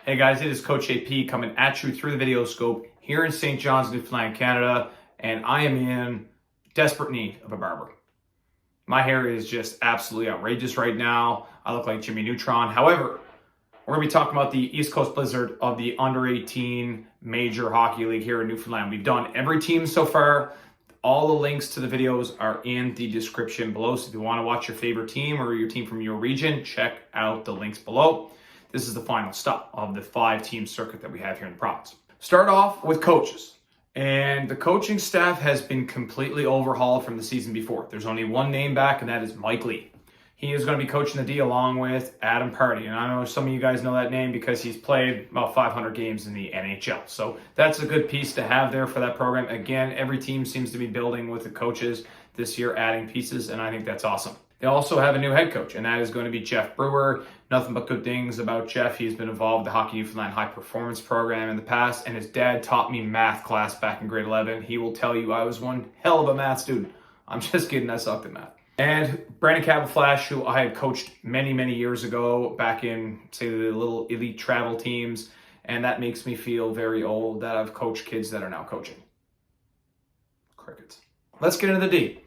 Hey guys, it is Coach AP coming at you through the video scope here in St. John's, Newfoundland, Canada, and I am in desperate need of a barber. My hair is just absolutely outrageous right now. I look like Jimmy Neutron. However, we're going to be talking about the East Coast Blizzard of the Under-18 Major Hockey League here in Newfoundland. We've done every team so far. All the links to the videos are in the description below. So if you want to watch your favorite team or your team from your region, check out the links below. This is the final stop of the 5-team circuit that we have here in the province. Start off with coaches. And the coaching staff has been completely overhauled from the season before. There's only one name back, and that is Mike Lee. He is going to be coaching the D along with Adam Party. And I know some of you guys know that name because he's played about 500 games in the NHL. So that's a good piece to have there for that program. Again, every team seems to be building with the coaches this year, adding pieces, and I think that's awesome. They also have a new head coach, and that is going to be Jeff Brewer. Nothing but good things about Jeff. He's been involved with the Hockey Newfoundland High Performance Program in the past, and his dad taught me math class back in grade 11. He will tell you I was one hell of a math student. I'm just kidding, I sucked at math. And Brandon Cabaflash, who I had coached many, many years ago back in, say, the little elite travel teams, and that makes me feel very old that I've coached kids that are now coaching. Crickets. Let's get into the D.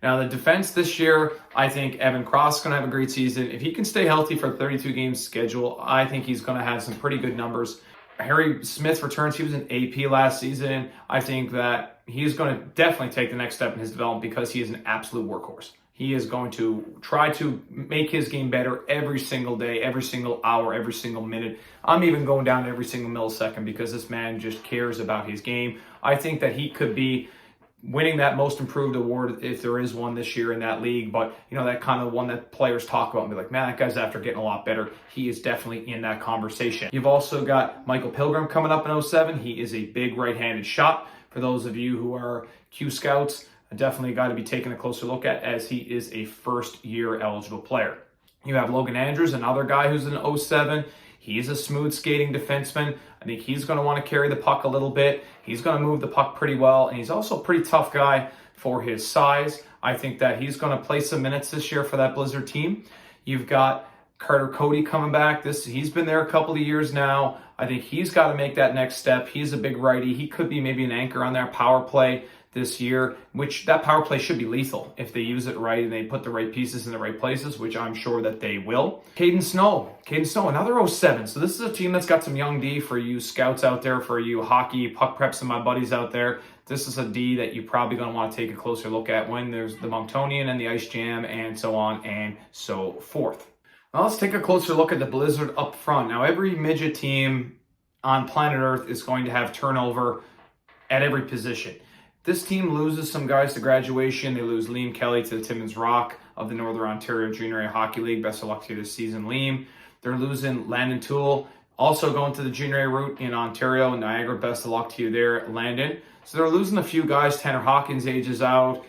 Now, the defense this year, I think Evan Cross is going to have a great season. If he can stay healthy for a 32-game schedule, I think he's going to have some pretty good numbers. Harry Smith returns. He was an AP last season. I think that he's going to definitely take the next step in his development because he is an absolute workhorse. He is going to try to make his game better every single day, every single hour, every single minute. I'm even going down every single millisecond because this man just cares about his game. I think that he could be winning that most improved award if there is one this year in that league, but you know, that kind of one that players talk about and be like, man, that guy's after getting a lot better. He is definitely in that conversation. You've also got Michael Pilgrim coming up in 07. He is a big right-handed shot. For those of you who are Q scouts, definitely got to be taking a closer look at as he is a first-year eligible player. You have Logan Andrews, another guy who's an 07. He's a smooth skating defenseman. I think he's going to want to carry the puck a little bit. He's going to move the puck pretty well, and he's also a pretty tough guy for his size. I think that he's going to play some minutes this year for that Blizzard team. You've got Carter Cody coming back. He's been there a couple of years now. I think he's got to make that next step. He's a big righty. He could be maybe an anchor on their power play this year, which that power play should be lethal if they use it right and they put the right pieces in the right places, which I'm sure that they will. Caden Snow, another 07. So this is a team that's got some young D for you scouts out there, for you hockey puck preps and my buddies out there. This is a D that you're probably going to want to take a closer look at when there's the Monctonian and the Ice Jam and so on and so forth. Now let's take a closer look at the Blizzard up front. Now every midget team on planet Earth is going to have turnover at every position. This team loses some guys to graduation. They lose Liam Kelly to the Timmins Rock of the Northern Ontario Junior A Hockey League. Best of luck to you this season, Liam. They're losing Landon Toole, also going to the Junior A route in Ontario, Niagara. Best of luck to you there, Landon. So they're losing a few guys. Tanner Hawkins ages out.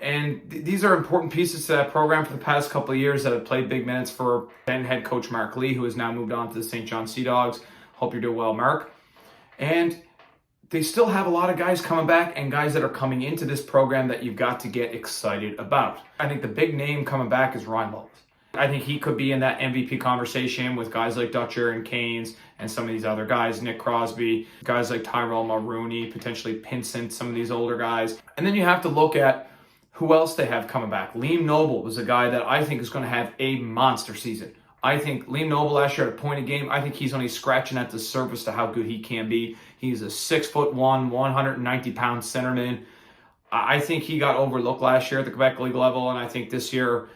And these are important pieces to that program for the past couple of years that have played big minutes for then head coach Mark Lee, who has now moved on to the St. John Sea Dogs. Hope you're doing well, Mark. And they still have a lot of guys coming back and guys that are coming into this program that you've got to get excited about. I think the big name coming back is Ryan Mullins. I think he could be in that MVP conversation with guys like Dutcher and Canes and some of these other guys, Nick Crosby, guys like Tyrell Mulrooney, potentially Pinsent, some of these older guys. And then you have to look at who else they have coming back. Liam Noble was a guy that I think is going to have a monster season. I think Liam Noble last year at a point a game, I think he's only scratching at the surface to how good he can be. He's a 6'1", 190-pound centerman. I think he got overlooked last year at the Quebec League level, and I think this year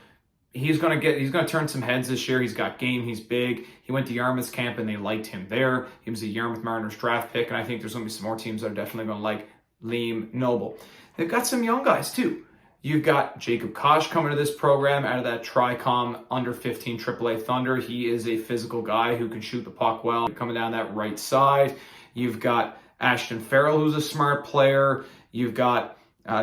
he's going to turn some heads this year. He's got game. He's big. He went to Yarmouth's camp, and they liked him there. He was a Yarmouth Mariners draft pick, and I think there's going to be some more teams that are definitely going to like Liam Noble. They've got some young guys, too. You've got Jacob Kosh coming to this program out of that Tricom under 15 AAA Thunder. He is a physical guy who can shoot the puck well, coming down that right side. You've got Ashton Farrell, who's a smart player. You've got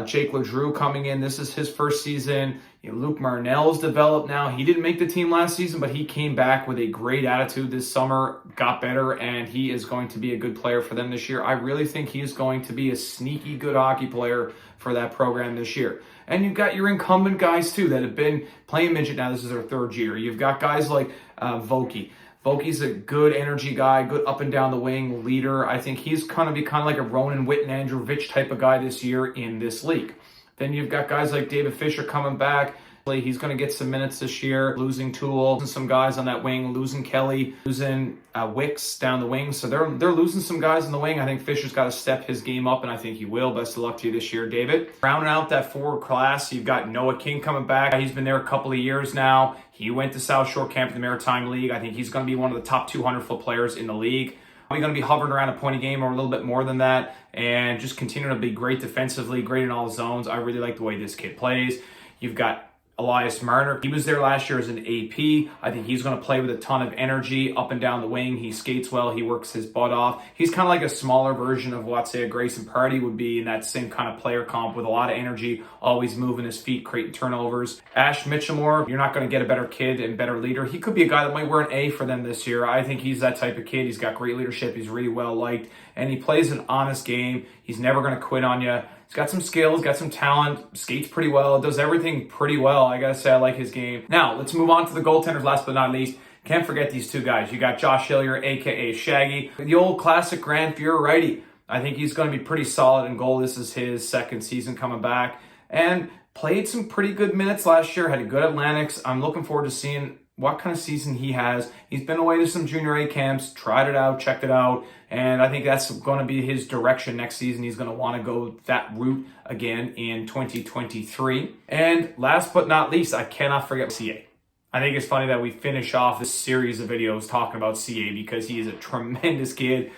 Jake LeDrew coming in. This is his first season. Luke Marnell's developed now. He didn't make the team last season, but he came back with a great attitude this summer, got better, and he is going to be a good player for them this year. I really think he is going to be a sneaky good hockey player for that program this year. And you've got your incumbent guys, too, that have been playing midget now. This is their third year. You've got guys like Vokey. Vokey's a good energy guy, good up and down the wing leader. I think he's going to be kind of like a Ronan Witten-Androvich type of guy this year in this league. Then you've got guys like David Fisher coming back. He's going to get some minutes this year, losing Toole, losing some guys on that wing, losing Kelly, losing Wicks down the wing. So they're losing some guys in the wing. I think Fisher's got to step his game up, and I think he will. Best of luck to you this year, David. Rounding out that forward class, you've got Noah King coming back. He's been there a couple of years now. He went to South Shore Camp in the Maritime League. I think he's going to be one of the top 200-foot players in the league. We're going to be hovering around a point a game or a little bit more than that, and just continue to be great defensively, great in all zones. I really like the way this kid plays. You've got Elias Marner. He was there last year as an AP. I think he's going to play with a ton of energy up and down the wing. He skates well. He works his butt off. He's kind of like a smaller version of what, say, a Grayson Party would be in that same kind of player comp with a lot of energy, always moving his feet, creating turnovers. Ash Mitchellmore, you're not going to get a better kid and better leader. He could be a guy that might wear an A for them this year. I think he's that type of kid. He's got great leadership. He's really well liked, and he plays an honest game. He's never going to quit on you. He's got some skills, got some talent, skates pretty well, does everything pretty well. I got to say, I like his game. Now, let's move on to the goaltenders, last but not least. Can't forget these two guys. You got Josh Hillier, a.k.a. Shaggy, the old classic Grand Fuhrer righty. I think he's going to be pretty solid in goal. This is his second season coming back, and played some pretty good minutes last year, had a good Atlantics. I'm looking forward to seeing what kind of season he has. He's been away to some junior A camps, tried it out, checked it out, and I think that's going to be his direction next season. He's going to want to go that route again in 2023. And last but not least, I cannot forget CA. I think it's funny that we finish off this series of videos talking about CA because he is a tremendous kid.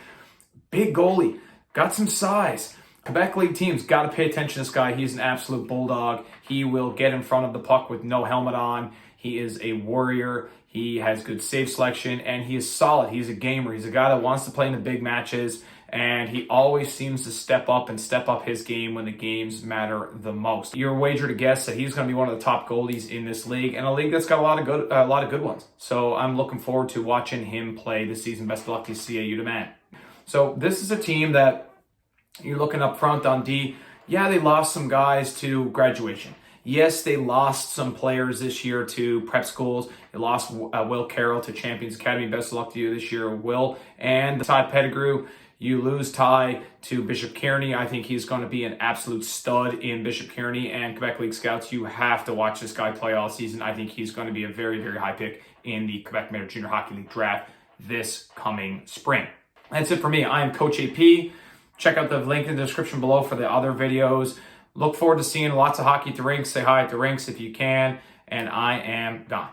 Big goalie, got some size. Quebec League teams got to pay attention to this guy. He's an absolute bulldog. He will get in front of the puck with no helmet on. He is a warrior. He has good save selection, and he is solid. He's a gamer. He's a guy that wants to play in the big matches, and he always seems to step up his game when the games matter the most. Your wager to guess that he's going to be one of the top goalies in this league, and a league that's got a lot of good ones. So I'm looking forward to watching him play this season. Best of luck to CAU demand. So this is a team that you're looking up front on D. Yeah, they lost some guys to graduation. Yes, they lost some players this year to prep schools. They lost Will Carroll to Champions Academy. Best of luck to you this year, Will. And Ty Pettigrew, you lose Ty to Bishop Kearney. I think he's going to be an absolute stud in Bishop Kearney. And Quebec League Scouts, you have to watch this guy play all season. I think he's going to be a very, very high pick in the Quebec Major Junior Hockey League draft this coming spring. That's it for me. I am Coach AP. Check out the link in the description below for the other videos. Look forward to seeing lots of hockey at the rinks. Say hi at the rinks if you can. And I am gone.